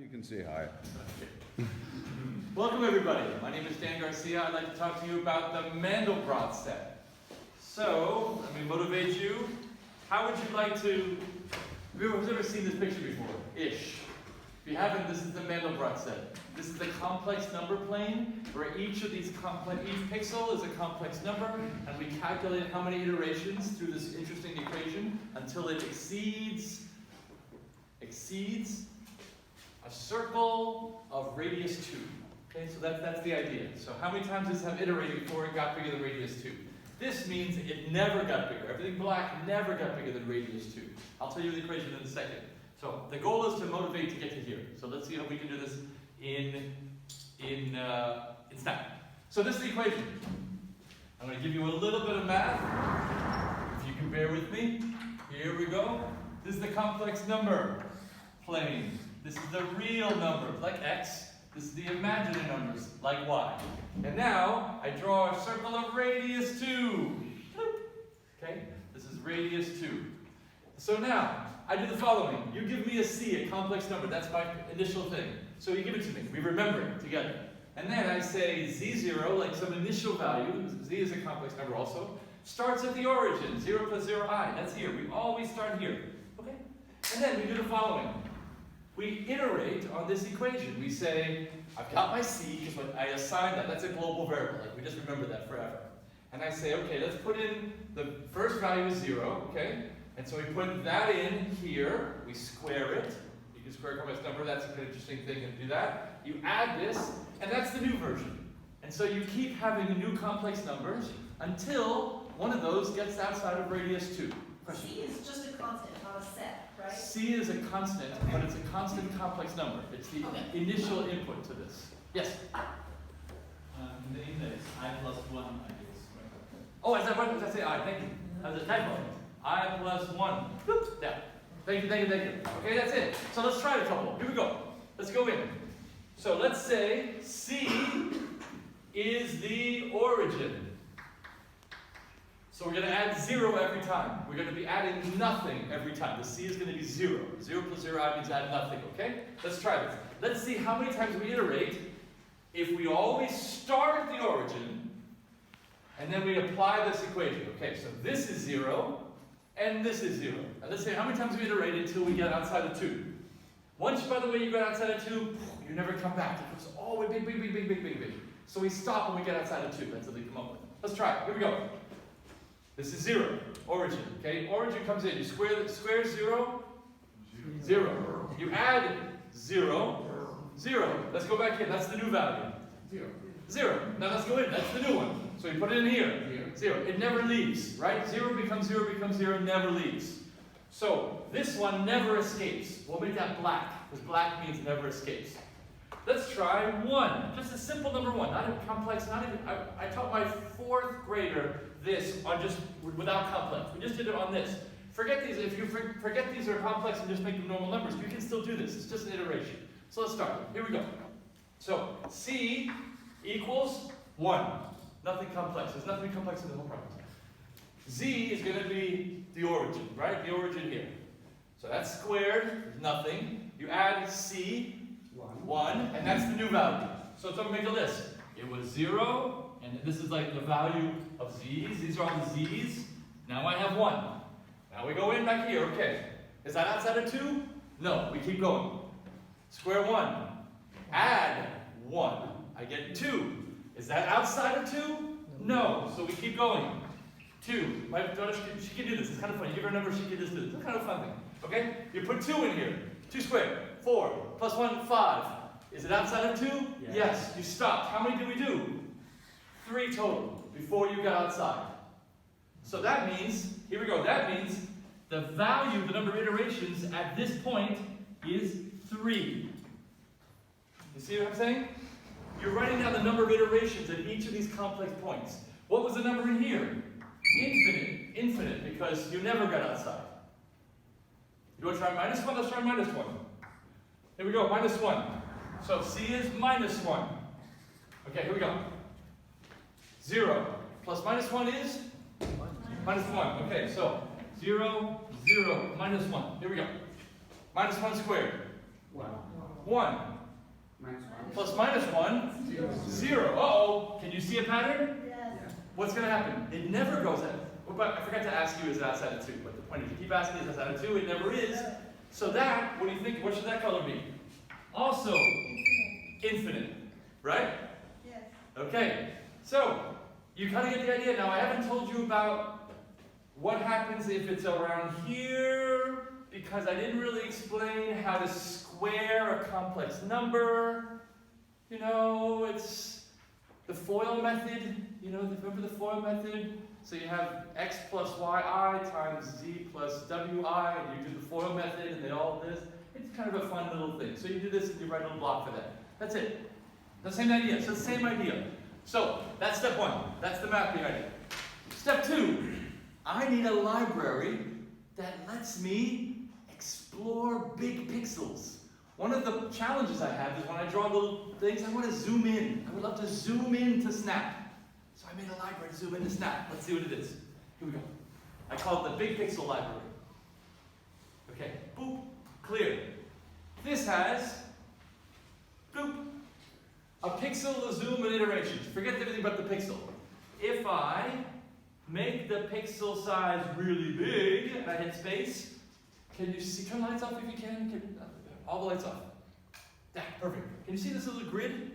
You can say hi. Welcome everybody. My name is Dan Garcia. I'd like to talk to you about the Mandelbrot Set. So, let me motivate you. How would you like to, who's ever seen this picture before? Ish. If you haven't, this is the Mandelbrot Set. This is the complex number plane, where each pixel is a complex number, and we calculate how many iterations through this interesting equation until it exceeds a circle of radius 2. Okay, so that's the idea. So how many times does this have iterated before it got bigger than radius 2? This means it never got bigger. Everything black never got bigger than radius 2. I'll tell you the equation in a second. So the goal is to motivate to get to here. So let's see how we can do this in SNAP. So this is the equation. I'm going to give you a little bit of math. If you can bear with me. Here we go. This is the complex number plane. This is the real numbers, like x. This is the imaginary numbers, like y. And now, I draw a circle of radius 2. Okay? This is radius 2. So now, I do the following. You give me a c, a complex number. That's my initial thing. So you give it to me. We remember it together. And then I say z0, like some initial value. Z is a complex number also. Starts at the origin. 0 plus 0i. That's here. We always start here. Okay? And then we do the following. We iterate on this equation. We say, I've got my c, because I assign that. That's a global variable. Like we just remember that forever. And I say, okay, let's put in the first value is 0, okay? And so we put that in here. We square it. You can square a complex number. That's an interesting thing to do that. You add this, and that's the new version. And so you keep having new complex numbers until one of those gets outside of radius 2. Question? C is just a constant, not a set, right? C is a constant, but it's a constant complex number. It's the initial input to this. Yes? In the index, I plus 1, I guess. Oh, is that right? Did I say I? Thank you. That was a typo. I plus 1. Whoop. Yeah. Thank you, thank you, thank you. Okay, that's it. So let's try it a couple. Here we go. Let's go in. So let's say C is the origin. So we're going to add 0 every time. We're going to be adding nothing every time. The C is going to be 0. 0 plus 0 means add nothing, okay? Let's try this. Let's see how many times we iterate if we always start at the origin and then we apply this equation. Okay, so this is 0 and this is 0. Now let's see how many times we iterate until we get outside of 2. Once, by the way, you get outside of 2, you never come back. It goes all the way big, big, big, big, big, big, big. So we stop when we get outside of 2. That's what we come up with. Let's try it. Here we go. This is 0, origin, okay? Origin comes in, you square 0, 0. You add 0, 0. Let's go back in, that's the new value. 0. Now let's go in, that's the new one. So you put it in here, 0. It never leaves, right? 0 becomes 0, never leaves. So this one never escapes. We'll make that black, because black means never escapes. Let's try 1, just a simple number 1, not a complex, not even, I taught my 4th grader this on just without complex. We just did it on this. Forget these. If you forget these are complex and just make them normal numbers, you can still do this. It's just an iteration. So let's start. Here we go. So C equals 1. Nothing complex. There's nothing complex in the whole problem. Z is going to be the origin, right? The origin here. So that's squared. There's nothing. You add C, 1, and that's the new value. So it's going to make a list. It was 0. And this is like the value of z's. These are all the z's. Now I have 1. Now we go in back here. Okay. Is that outside of 2? No. We keep going. Square 1. Add 1. I get 2. Is that outside of 2? No. So we keep going. 2. My daughter, she can do this. It's kind of fun. You give her a number, she can just do this. It's kind of fun thing. Okay? You put 2 in here. 2 squared. 4. Plus 1, 5. Is it outside of 2? Yes. You stopped. How many did we do? 3 total before you got outside. So that means, here we go, that means the value, the number of iterations at this point is 3. You see what I'm saying? You're writing down the number of iterations at each of these complex points. What was the number in here? Infinite. Infinite, because you never got outside. You want to try minus 1? Let's try minus 1. Here we go, minus 1. So C is minus 1. Okay, here we go. 0 plus minus 1 is? Minus 1. Okay, so 0, 0, minus 1. Here we go. Minus 1 squared. 1. Minus 1. Plus minus 1, 0. Uh-oh. Can you see a pattern? Yes. What's going to happen? It never goes out. Oh, but I forgot to ask you, is that outside of 2? But the point is, you keep asking, is that outside of 2? It never is. So that, what do you think? What should that color be? Also, infinite. Right? Yes. Okay. So, you kind of get the idea. Now, I haven't told you about what happens if it's around here, because I didn't really explain how to square a complex number. You know, it's the FOIL method. You know, remember the FOIL method? So you have x plus yi times z plus wi, and you do the FOIL method, and they all this. It's kind of a fun little thing. So you do this, and you write a little block for that. That's it. The same idea. So the same idea. So that's step 1. That's the mapping idea. Step 2. I need a library that lets me explore big pixels. One of the challenges I have is when I draw little things, I want to zoom in. I would love to zoom in to Snap. So I made a library to zoom in to Snap. Let's see what it is. Here we go. I call it the Big Pixel Library. Okay, boop, clear. This has, boop, a pixel, a zoom, and iterations. Forget everything but the pixel. If I make the pixel size really big, and I hit space, can you see, turn lights off if you can? All the lights off. Yeah, perfect. Can you see this little grid?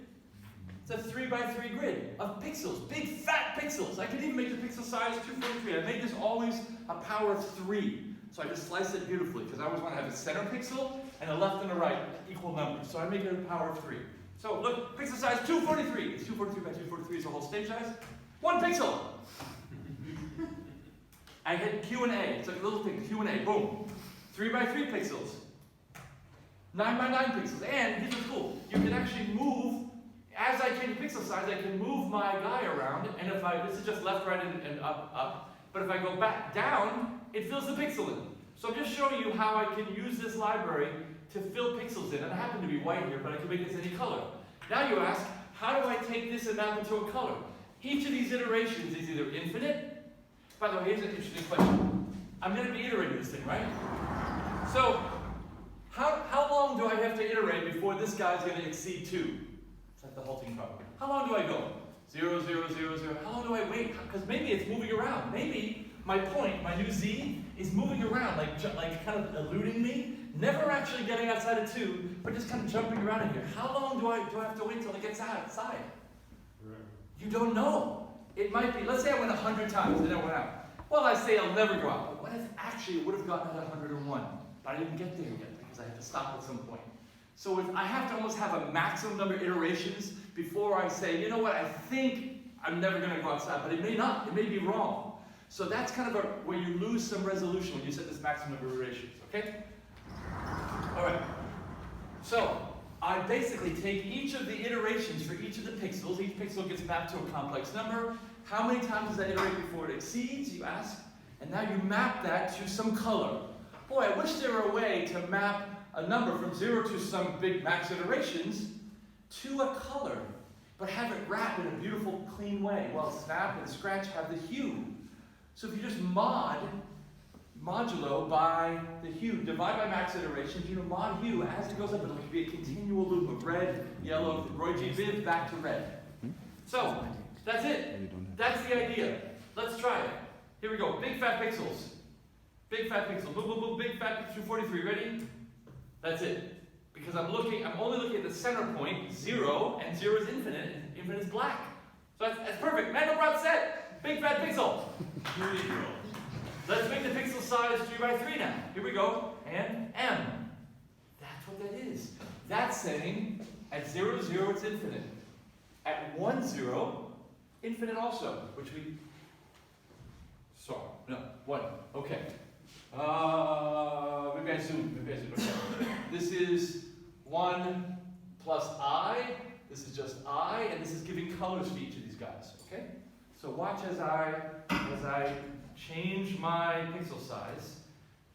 It's a 3 by 3 grid of pixels, big fat pixels. I can even make the pixel size 243. I made this always a power of 3. So I just slice it beautifully, because I always want to have a center pixel and a left and a right, equal numbers. So I make it a power of 3. So look, pixel size 243. It's 243 by 243 is the whole stage size. 1 pixel. I hit Q and A. It's like a little thing, Q and A, boom. 3 by 3 pixels. 9 by 9 pixels. And here's what's cool. You can actually move, as I change the pixel size, I can move my guy around. And if I, this is just left, right, and up, up. But if I go back down, it fills the pixel in. So I'm just showing you how I can use this library to fill pixels in. And I happen to be white here, but I can make this any color. Now you ask, how do I take this and map it to a color? Each of these iterations is either infinite. By the way, here's an interesting question. I'm going to be iterating this thing, right? So, how long do I have to iterate before this guy's going to exceed 2? It's like the halting problem. How long do I go? 0, 0, 0, 0. How long do I wait? Because maybe it's moving around. Maybe my point, my new z, is moving around, like kind of eluding me, never actually getting outside of 2, but just kind of jumping around in here. How long do I have to wait till it gets outside? You don't know. It might be, let's say I went 100 times and it went out. Well, I say I'll never go out. But what if actually it would have gotten at 101? But I didn't get there yet because I had to stop at some point. So if I have to almost have a maximum number of iterations before I say, you know what, I think I'm never going to go outside. But it may not. It may be wrong. So that's kind of where you lose some resolution when you set this maximum number of iterations. Okay? All right. So I basically take each of the iterations for each of the pixels. Each pixel gets mapped to a complex number. How many times does that iterate before it exceeds, you ask? And now you map that to some color. Boy, I wish there were a way to map a number from 0 to some big max iterations to a color, but have it wrap in a beautiful, clean way, while Snap and Scratch have the hue. So if you just modulo by the hue, divide by max iterations, you know, mod hue, as it goes up, it'll be a continual loop of red, yellow, Roy G. Biv, back to red. So, that's it. That's the idea. Let's try it. Here we go. Big fat pixels. Big fat pixels. Boom, boom, boom. Big fat pixel 43. Ready? That's it. Because I'm only looking at the center point, 0, and 0 is infinite, and infinite is black. So that's perfect. Mandelbrot Set. Big fat pixel. Here you go. Let's make the pixel size 3 by 3 now. Here we go. And M. That's what that is. That's saying at 0, 0, it's infinite. At 1, 0, infinite also, which we saw. No, 1. Okay. Maybe I zoom. Okay. This is 1 plus I. This is just I, and this is giving colors for each of these guys. Okay. So watch as I change my pixel size.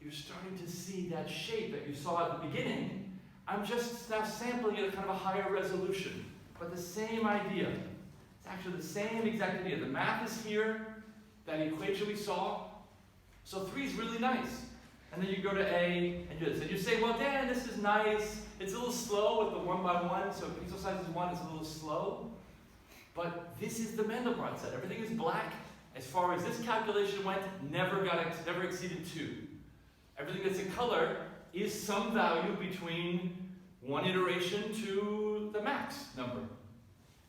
You're starting to see that shape that you saw at the beginning. I'm just now sampling it at kind of a higher resolution, but the same idea. It's actually the same exact idea. The math is here, that equation we saw. So 3 is really nice. And then you go to A and do this. And you say, well, Dan, this is nice. It's a little slow with the 1 by 1, so pixel size is 1 is a little slow. But this is the Mandelbrot set. Everything is black. As far as this calculation went, never exceeded 2. Everything that's in color is some value between 1 iteration to the max number.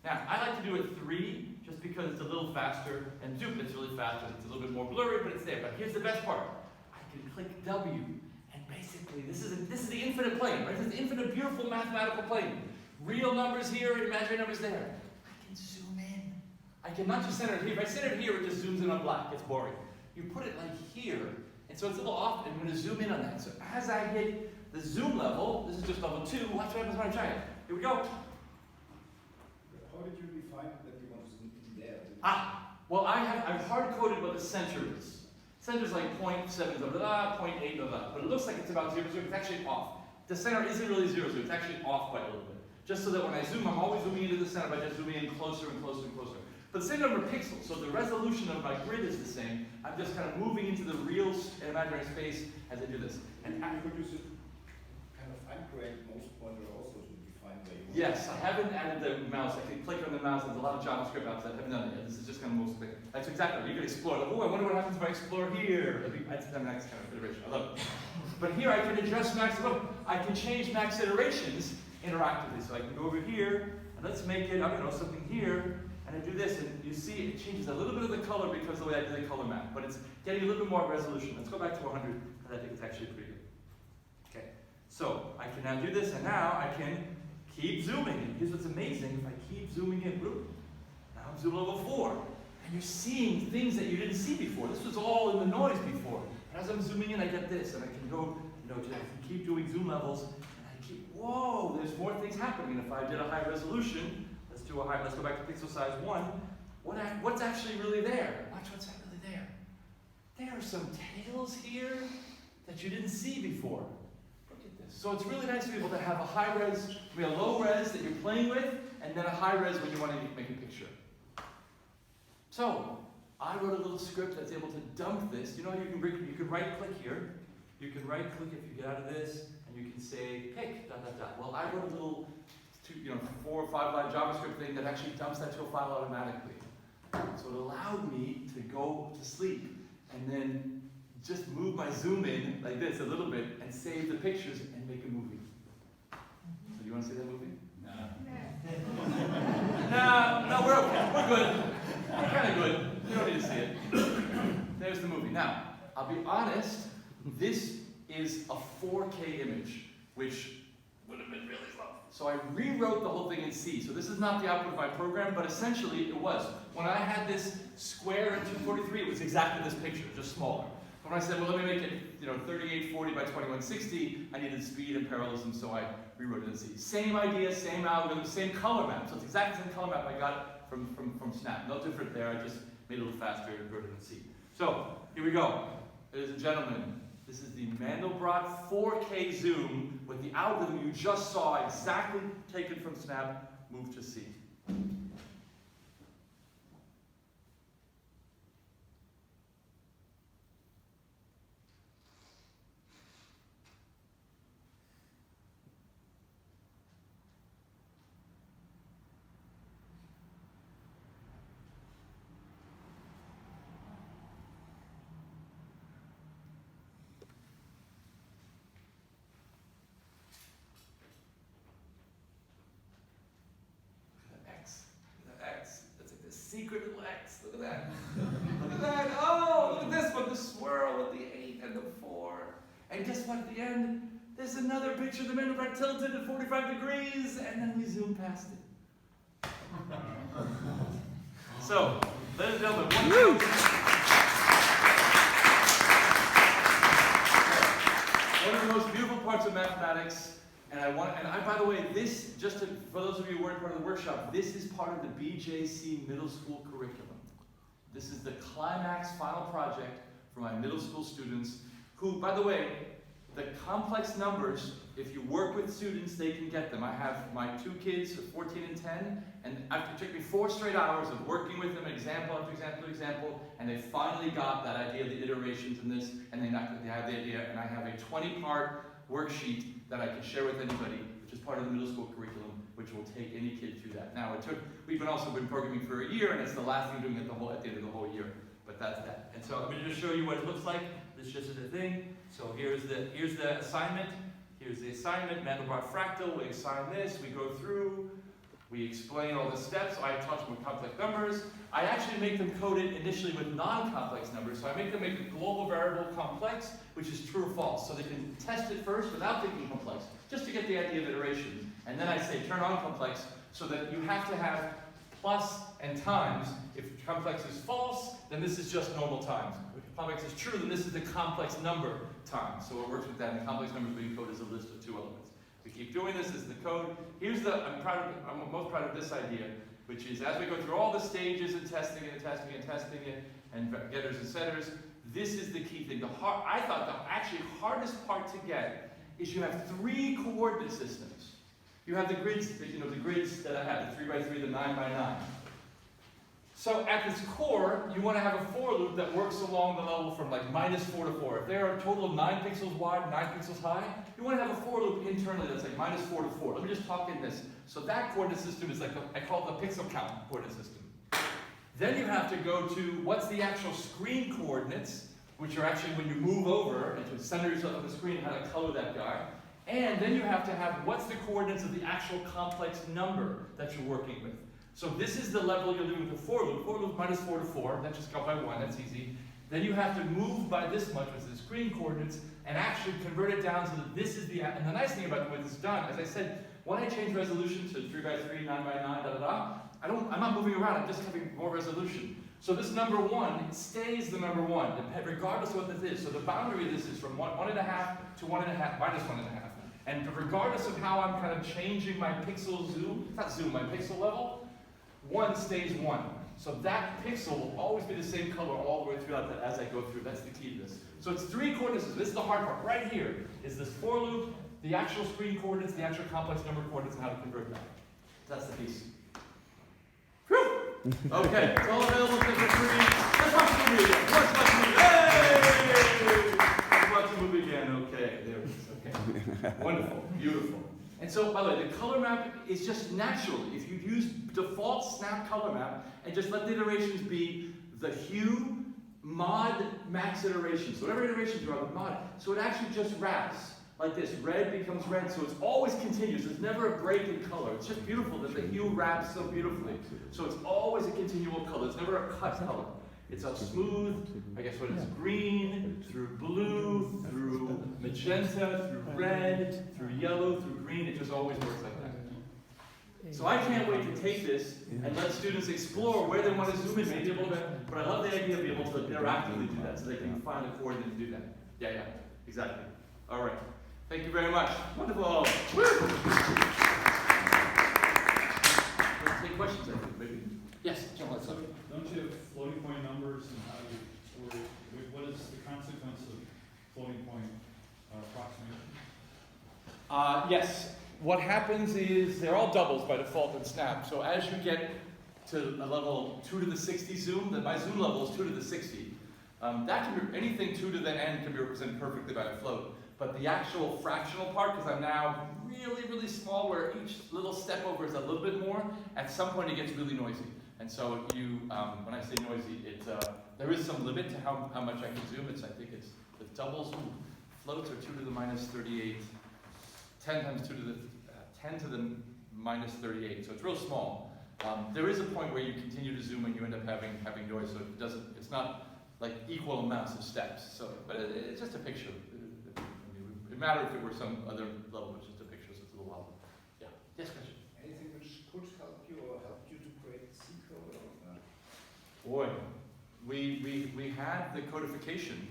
Now, I like to do it 3, just because it's a little faster, and zoom, it's really fast, and it's a little bit more blurry, but it's there. But here's the best part. I can click W, and basically, this is the infinite plane, right? This is the infinite, beautiful mathematical plane. Real numbers here, and imaginary numbers there. I can zoom in. I can not just center it here. If I center it here, it just zooms in on black. It's boring. You put it like here, and so it's a little off, and I'm going to zoom in on that. So as I hit the zoom level, this is just level 2, watch what happens when I try it. Here we go. How did you define that you want to zoom in there? Well, I've hard-coded what the center is. Center is like 0.7, blah, blah, blah, 0.8, blah, blah. But it looks like it's about 0, so it's actually off. The center isn't really 0, so it's actually off by a little bit. Just so that when I zoom, I'm always zooming into the center by just zooming in closer and closer and closer. But the same number of pixels, so the resolution of my grid is the same. I'm just kind of moving into the real imaginary space as I do this. And could you use it kind of uncreate mouse pointer also to define where you want? Yes, I haven't added the mouse. I can click on the mouse. There's a lot of JavaScript apps that haven't done it yet. This is just kind of most thing. That's exactly right. You can explore. Like, oh, I wonder what happens if I explore here. That's the next kind of iteration. I love it. But here I can adjust max. Look, I can change max iterations interactively. So I can go over here and let's make it, I don't know, something here. And I do this, and you see it changes a little bit of the color because of the way I did the color map. But it's getting a little bit more resolution. Let's go back to 100, because I think it's actually pretty good. Okay, so I can now do this, and now I can keep zooming. And here's what's amazing. If I keep zooming in, whoop, now I'm zooming level 4. And you're seeing things that you didn't see before. This was all in the noise before. And as I'm zooming in, I get this, and I can go, I can keep doing zoom levels, and I keep, whoa, there's more things happening. And if I did a high resolution, let's go back to pixel size 1. What's actually really there? Watch what's really there. There are some tails here that you didn't see before. Look at this. So it's really nice to be able to have a high res, a low res that you're playing with, and then a high res when you want to make a picture. So I wrote a little script that's able to dump this. You know, you can right click here. You can right click if you get out of this, and you can say pick . Well, I wrote a little 4 or 5 line JavaScript thing that actually dumps that to a file automatically. So it allowed me to go to sleep and then just move my zoom in like this a little bit and save the pictures and make a movie. So do you want to see that movie? No, we're okay. We're good. We're kind of good. You don't need to see it. There's the movie. Now, I'll be honest, this is a 4K image, which would have been really slow. So I rewrote the whole thing in C. So this is not the output of my program, but essentially it was. When I had this square in 243, it was exactly this picture, just smaller. But when I said, well, let me make it 3840 by 2160, I needed speed and parallelism, so I rewrote it in C. Same idea, same algorithm, same color map. So it's exactly the same color map I got from Snap. No different there, I just made it a little faster and wrote it in C. So, here we go. Ladies and gentlemen, this is the Mandelbrot 4K zoom with the algorithm you just saw exactly taken from Snap, moved to C. Secret little X. Look at that. Look at that. Oh, look at this one. The swirl with the 8 and the 4. And guess what? At the end, there's another picture of the Mandelbrot tilted at 45 degrees, and then we zoom past it. So, ladies and gentlemen, one of the most beautiful parts of mathematics. And by the way, this, for those of you who weren't part of the workshop, this is part of the BJC middle school curriculum. This is the climax final project for my middle school students who, by the way, The complex numbers, if you work with students, they can get them. I have my 2 kids, 14 and 10, and it took me 4 straight hours of working with them, example after example after example, and they finally got that idea of the iterations in this, and they have the idea, and I have a 20-part worksheet that I can share with anybody, which is part of the middle school curriculum, which will take any kid through that. Now, we've also been programming for a year, and it's the last thing doing at the end of the whole year. But that's that. And so I'm going to just show you what it looks like. This just is a thing. So here's the assignment. Here's the assignment, Mandelbrot fractal. We assign this. We go through. We explain all the steps. I talk with complex numbers. I actually make them coded initially with non-complex numbers. So I make them make a global variable complex, which is true or false. So they can test it first without thinking complex, just to get the idea of iteration. And then I say turn on complex, so that you have to have plus and times. If complex is false, then this is just normal times. If complex is true, then this is the complex number times. So it works with that, and the complex numbers being coded as a list of 2 elements. We keep doing this. This is the code. I'm most proud of this idea, which is as we go through all the stages and testing it and testing it and testing it, and getters and setters, this is the key thing. I thought the actually hardest part to get is you have 3 coordinate systems. You have the grids, the grids that I have, the 3x3, the 9x9. So at its core, you want to have a for loop that works along the level from like -4 to 4. If there are a total of 9 pixels wide, 9 pixels high, you want to have a for loop internally that's like -4 to 4. Let me just talk in this. So that coordinate system is like, I call it the pixel count coordinate system. Then you have to go to what's the actual screen coordinates, which are actually when you move over and to center yourself on the screen, how to color that guy. And then you have to have what's the coordinates of the actual complex number that you're working with. So this is the level you're doing with the for loop. For loop -4 to 4, that just go by 1, that's easy. Then you have to move by this much with the screen coordinates and actually convert it down so that this is the, and the nice thing about the way this is done, as I said, when I change resolution to 3x3, 9x9, I'm not moving around, I'm just having more resolution. So this number 1 stays the number 1, regardless of what this is. So the boundary of this is from 1.5 to 1.5, -1.5. And regardless of how I'm kind of changing my pixel zoom, not zoom, my pixel level, 1 stays 1. So that pixel will always be the same color all the way throughout that as I go through. That's the key to this. So it's 3 coordinates. This is the hard part. Right here is this for loop, the actual screen coordinates, the actual complex number coordinates, and how to convert that. That's the piece. Whew! Okay, it's all available for free. Let's watch the movie again. Let's watch the movie. Hey! Let's watch the movie again. Okay, there it is. Okay. Wonderful. Beautiful. And so, by the way, the color map is just natural. If you use default snap color map and just let the iterations be the hue, mod, max iterations. So whatever iterations you are, the mod. So it actually just wraps like this. Red becomes red, so it's always continuous. There's never a break in color. It's just beautiful that the hue wraps so beautifully. So it's always a continual color. It's never a cut color. It's a smooth, I guess what it's green, through blue, through magenta, through red, through yellow, through green. It just always works like that. So I can't wait to take this and let students explore where they want to zoom in, maybe a little bit. But I love the idea of being able to interactively do that so they can find a coordinate to do that. Yeah, exactly. All right. Thank you very much. Wonderful. Woo! Let's take questions, I think, maybe. Yes, John, let's go. Don't you have floating point numbers, and how do you store it? What is the consequence of floating point approximation? Yes. What happens is they're all doubles by default in Snap. So as you get to a level 2 to the 60 zoom, then my zoom level is 2 to the 60. That can be anything 2 to the n can be represented perfectly by a float. But the actual fractional part, because I'm now really, really small, where each little step over is a little bit more, at some point it gets really noisy. And so you, when I say noisy, there is some limit to how much I can zoom. I think it's the doubles, floats are 2 to the minus 38, 10 times 2 to the 10 to the minus 38. So it's real small. There is a point where you continue to zoom and you end up having noise. So it's not like equal amounts of steps. So, but it's just a picture. It would matter if it were some other level, which is a picture, so it's a little wild. Yeah. Yes, question. Anything which could help you or helped you to create the C code or not? Boy, we had the codification,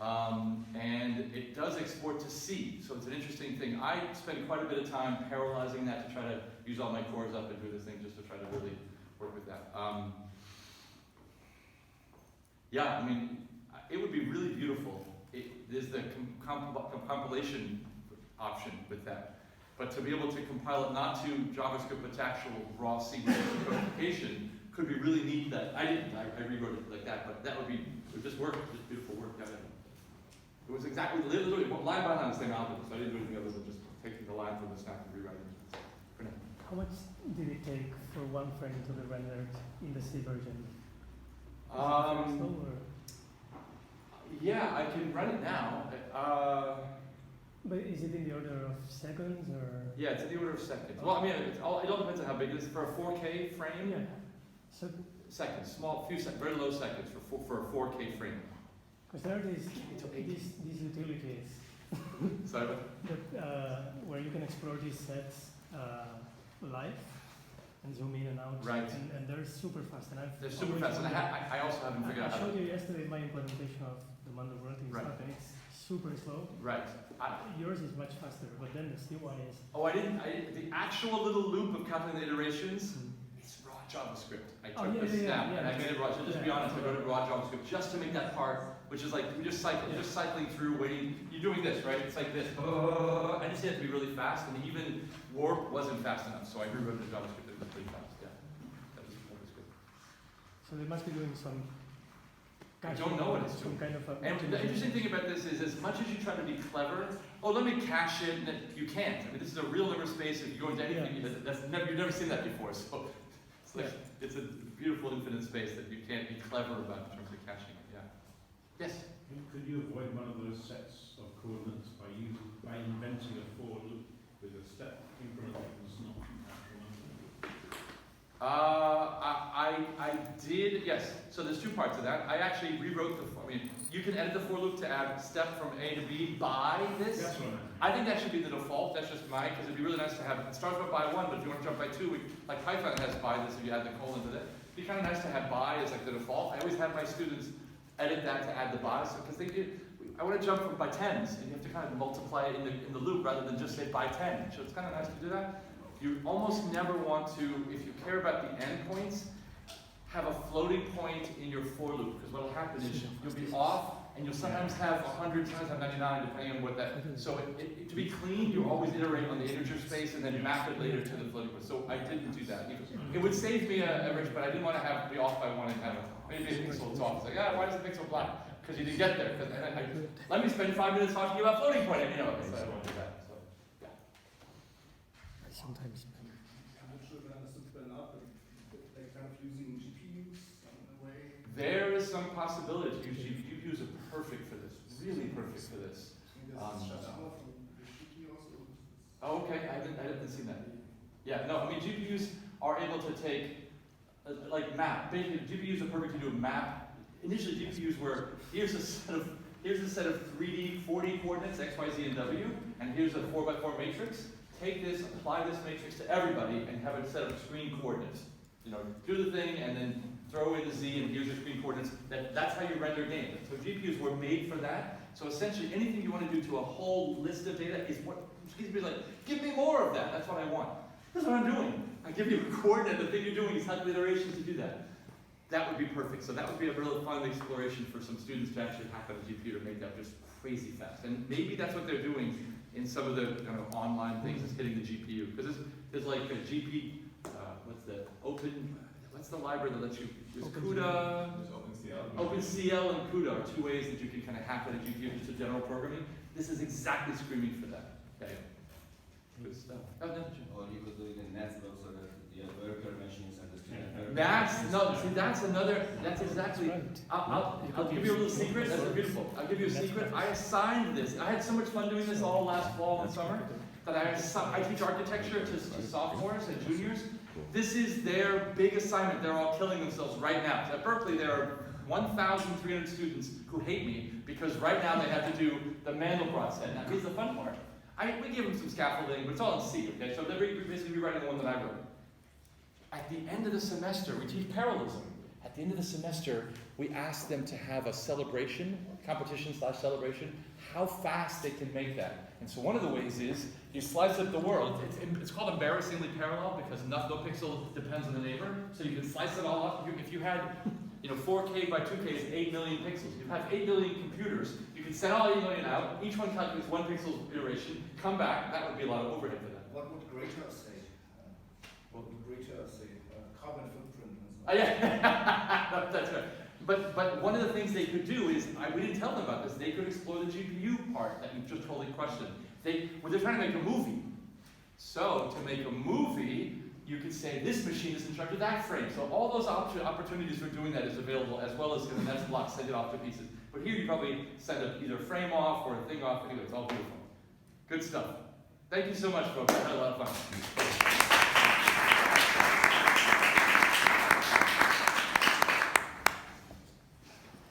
and it does export to C, so it's an interesting thing. I spent quite a bit of time parallelizing that to try to use all my cores up and do this thing just to try to really work with that. Yeah, I mean, it would be really beautiful there's the compilation option with that. But to be able to compile it not to JavaScript but to actual raw SQL codification could be really neat. That I didn't. I rewrote it like that, but that would just work. Just beautiful work. Yeah. It was exactly literally line by line the same algorithm. So I didn't do anything other than just taking the line from the stack and rewriting it. For now. How much did it take for one frame to be rendered in the C version? Yeah, I can run it now. But is it in the order of seconds or? Yeah, it's in the order of seconds. Well, I mean, it all depends on how big it is. For a 4K frame, Yeah. So, seconds, very low seconds for a 4K frame. because there are these utilities Sorry, what? that, where you can explore these sets live and zoom in and out. Right. And they're super fast. And They're super fast, and I also haven't figured out I how showed to. you yesterday my implementation of the Mandelbrot Right. stuff, and it's super slow. Right. Yours is much faster, but then the still one is. Oh, the actual little loop of counting the iterations, it's raw JavaScript. I took the snap and I made it raw. So just to be honest, I wrote it raw JavaScript just to make that part, which is like you're just cycling through, waiting. You're doing this, right? It's like this. I just need it to be really fast, and even warp wasn't fast enough, so I rewrote the JavaScript. It was pretty fast. Yeah, that was good. So they must be doing some. I don't know what it's some doing. kind of. And the interesting thing about this is, as much as you try to be clever, let me cache it, and you can't. I mean, this is a real number space. If you go into anything, you've never seen that before. So it's like it's a beautiful infinite space that you can't be clever about in terms of caching it. Yeah. Yes. Could you avoid one of those sets of coordinates by inventing a for loop with a step increment that was not natural? I did, yes. So there's two parts of that. I actually rewrote you can edit the for loop to add step from A to B by this. That's what I meant. I think that should be the default. That's just mine, because it'd be really nice to have, it starts with by 1, but if you want to jump by 2, like Python has by this if you add the colon to that. It'd be kind of nice to have by as like the default. I always have my students edit that to add the by, because I want to jump from by 10s, and you have to kind of multiply it in the loop rather than just say by 10. So it's kind of nice to do that. You almost never want to, if you care about the endpoints, have a floating point in your for loop, because what will happen is you'll be off, and you'll sometimes have 100, sometimes have 99, depending on what that. So to be clean, you always iterate on the integer space and then map it later to the floating point. So I didn't do that. It would save me a average, but I didn't want to be off by 1 and have maybe a pixel is off. It's like, why does the pixel black? Because you didn't get there. Let me spend 5 minutes talking about floating point. So I won't do that. So yeah. Sometimes. I'm not sure if I understood well enough, but they're kind of using GPUs in a way. There is some possibility to use GPUs are perfect for this, really perfect for this. Oh, okay, I didn't see that. Yeah, no, I mean GPUs are able to take like map. Basically, GPUs are perfect to do a map. Initially, GPUs were here's a set of 3D 4D coordinates X, Y, Z, and W, and here's a 4x4 matrix. Take this, apply this matrix to everybody, and have a set of screen coordinates. Do the thing, and then throw in the Z, and here's your screen coordinates. That's how you render games. So GPUs were made for that. So essentially, anything you want to do to a whole list of data is what GPUs like. Give me more of that. That's what I want. That's what I'm doing. I give you a coordinate. The thing you're doing is calculate iterations to do that. That would be perfect. So that would be a really fun exploration for some students to actually hack on a GPU to make that just crazy fast. And maybe that's what they're doing in some of the online things, is hitting the GPU. Because there's like a GP, what's the library that lets you, there's CUDA, OpenCL and CUDA are two ways that you can kind of hack on a GPU just to general programming. This is exactly screaming for that. Okay. Good stuff. Or you could do it in Netslow so that the worker machines understand. That's exactly, I'll give you a little secret, that's beautiful. I'll give you a secret. I assigned this, I had so much fun doing this all last fall and summer, that I teach architecture to sophomores and juniors. This is their big assignment. They're all killing themselves right now. At Berkeley, there are 1,300 students who hate me because right now they have to do the Mandelbrot set. Now here's the fun part. We give them some scaffolding, but it's all in C, okay? So they're basically rewriting the one that I wrote. At the end of the semester, we teach parallelism. At the end of the semester, we ask them to have a celebration, competition/celebration, how fast they can make that. And so one of the ways is, you slice up the world. It's called embarrassingly parallel because no pixel depends on the neighbor. So you can slice it all up. If you had 4K by 2K is 8 million pixels. You have 8 billion computers. You can send all 8 million out. Each one calculates 1 pixel iteration. Come back. That would be a lot of overhead for them. What would Greta say? What would Greta say? Carbon footprint and so on. Yeah, that's right. But one of the things they could do is, we didn't tell them about this, they could explore the GPU part that you just totally questioned. They're trying to make a movie. So, to make a movie, you could say this machine is in charge of that frame. So all those opportunities for doing that is available, as well as in the next block, send it off to pieces. But here you probably send either a frame off or a thing off. Anyway, it's all beautiful. Good stuff. Thank you so much, folks. I had a lot of fun.